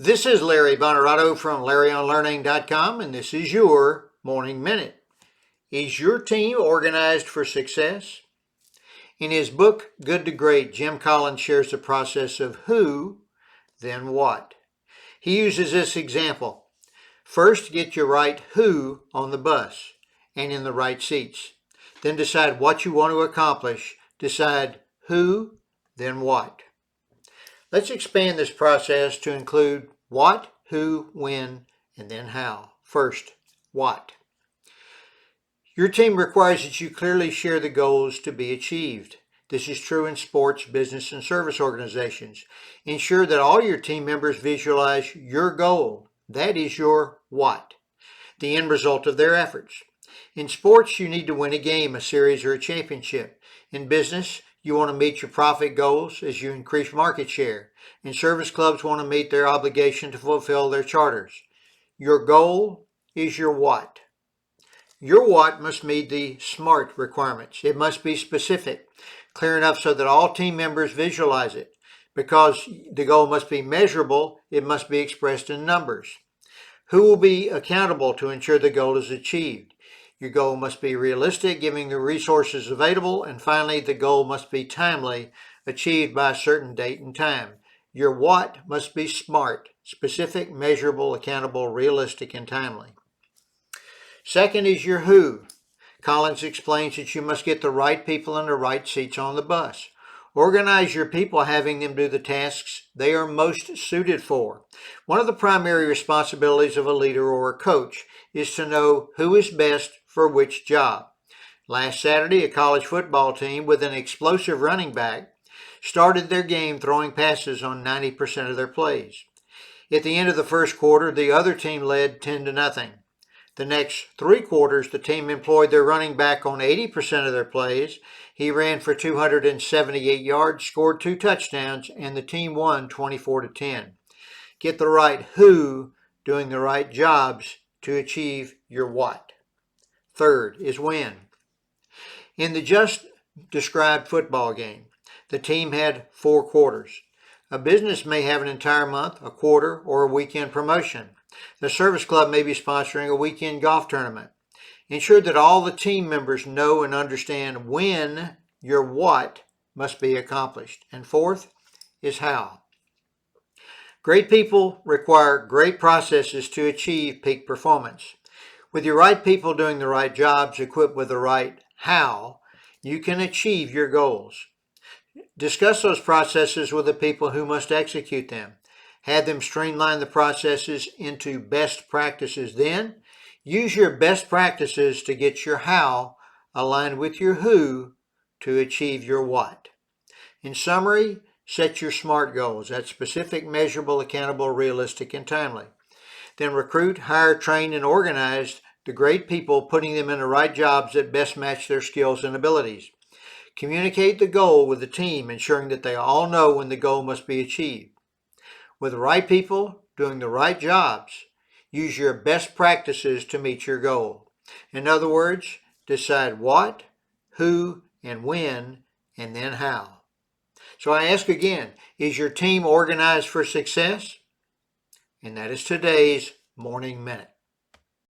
This is Larry Bonerato from LarryOnLearning.com, and this is your Morning Minute. Is your team organized for success? In his book, Good to Great, Jim Collins shares the process of who, then what. He uses this example. First, get your right who on the bus and in the right seats. Then decide what you want to accomplish. Decide who, then what. Let's expand this process to include what, who, when, and then how. First, what. Your team requires that you clearly share the goals to be achieved. This is true in sports, business, and service organizations. Ensure that all your team members visualize your goal. That is your what, the end result of their efforts. In sports, you need to win a game, a series, or a championship. In business, you want to meet your profit goals as you increase market share. And service clubs want to meet their obligation to fulfill their charters. Your goal is your what. Your what must meet the SMART requirements. It must be specific, clear enough so that all team members visualize it. Because the goal must be measurable, it must be expressed in numbers. Who will be accountable to ensure the goal is achieved? Your goal must be realistic, giving the resources available, and finally, the goal must be timely, achieved by a certain date and time. Your what must be SMART, specific, measurable, accountable, realistic, and timely. Second is your who. Collins explains that you must get the right people in the right seats on the bus. Organize your people, having them do the tasks they are most suited for. One of the primary responsibilities of a leader or a coach is to know who is best for which job. Last Saturday, a college football team with an explosive running back started their game throwing passes on 90% of their plays. At the end of the first quarter, the other team led 10-0. The next 3 quarters, the team employed their running back on 80% of their plays. He ran for 278 yards, scored 2 touchdowns, and the team won 24-10. Get the right who doing the right jobs to achieve your what. Third is when. In the just described football game, the team had 4 quarters. A business may have an entire month, a quarter, or a weekend promotion. The service club may be sponsoring a weekend golf tournament. Ensure that all the team members know and understand when your what must be accomplished. And fourth is how. Great people require great processes to achieve peak performance. With your right people doing the right jobs, equipped with the right how, you can achieve your goals. Discuss those processes with the people who must execute them. Have them streamline the processes into best practices. Then, use your best practices to get your how aligned with your who to achieve your what. In summary, set your SMART goals. That's specific, measurable, accountable, realistic, and timely. Then recruit, hire, train, and organize the great people, putting them in the right jobs that best match their skills and abilities. Communicate the goal with the team, ensuring that they all know when the goal must be achieved. With the right people doing the right jobs, use your best practices to meet your goal. In other words, decide what, who, and when, and then how. So I ask again, is your team organized for success? And that is today's Morning Minute.